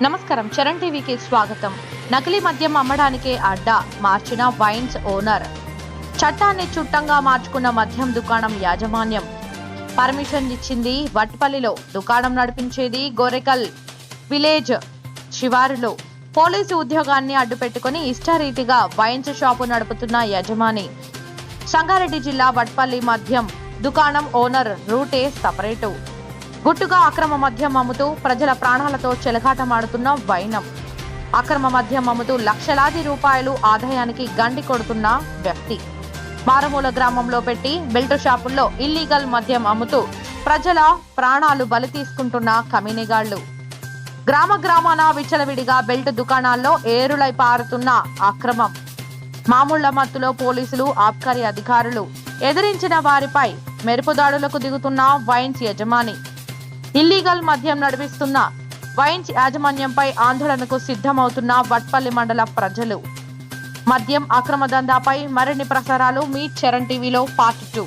నమస్కారం, చరణ్ టీవీకి స్వాగతం. నకిలీ మద్యం అమ్మడానికే అడ్డా మార్చిన వైన్స్ ఓనర్. చట్టాన్ని చుట్టంగా మార్చుకున్న మద్యం దుకాణం యాజమాన్యం. పర్మిషన్ ఇచ్చింది వట్పల్లిలో, దుకాణం నడిపించేది గోరెకల్ విలేజ్ శివారులో. పోలీసు ఉద్యోగాన్ని అడ్డుపెట్టుకుని ఇష్టారీతిగా వైన్స్ షాపు నడుపుతున్న యజమాని. సంగారెడ్డి జిల్లా వట్పల్లి మద్యం దుకాణం ఓనర్ రూటే సపరేటు. గుట్టుగా అక్రమ మద్యం అమ్ముతూ ప్రజల ప్రాణాలతో చెలగాటమాడుతున్న వైనం. అక్రమ మద్యం అమ్ముతూ లక్షలాది రూపాయలు ఆదాయానికి గండి కొడుతున్న వ్యక్తి. మారుమూల గ్రామంలో పెట్టి బెల్ట్ షాపుల్లో ఇల్లీగల్ మద్యం అమ్ముతూ ప్రజల ప్రాణాలు బలి తీసుకుంటున్న కమినిగాళ్లు. గ్రామాన విచ్చలవిడిగా బెల్ట్ దుకాణాల్లో ఏరులై పారుతున్న అక్రమం. మామూళ్ల మత్తులో పోలీసులు, ఆబ్కారీ అధికారులు ఎదిరించిన వారిపై మెరుపుదాడులకు దిగుతున్న వైన్స్ యజమాని. ఇల్లీగల్ మద్యం నడిపిస్తున్న వైన్స్ యాజమాన్యంపై ఆందోళనకు సిద్ధమవుతున్న వట్పల్లి మండల ప్రజలు. మద్యం అక్రమ దందాపై మరిన్ని ప్రసారాలు మీ చరణ్ టీవీలో పార్ట్ 2.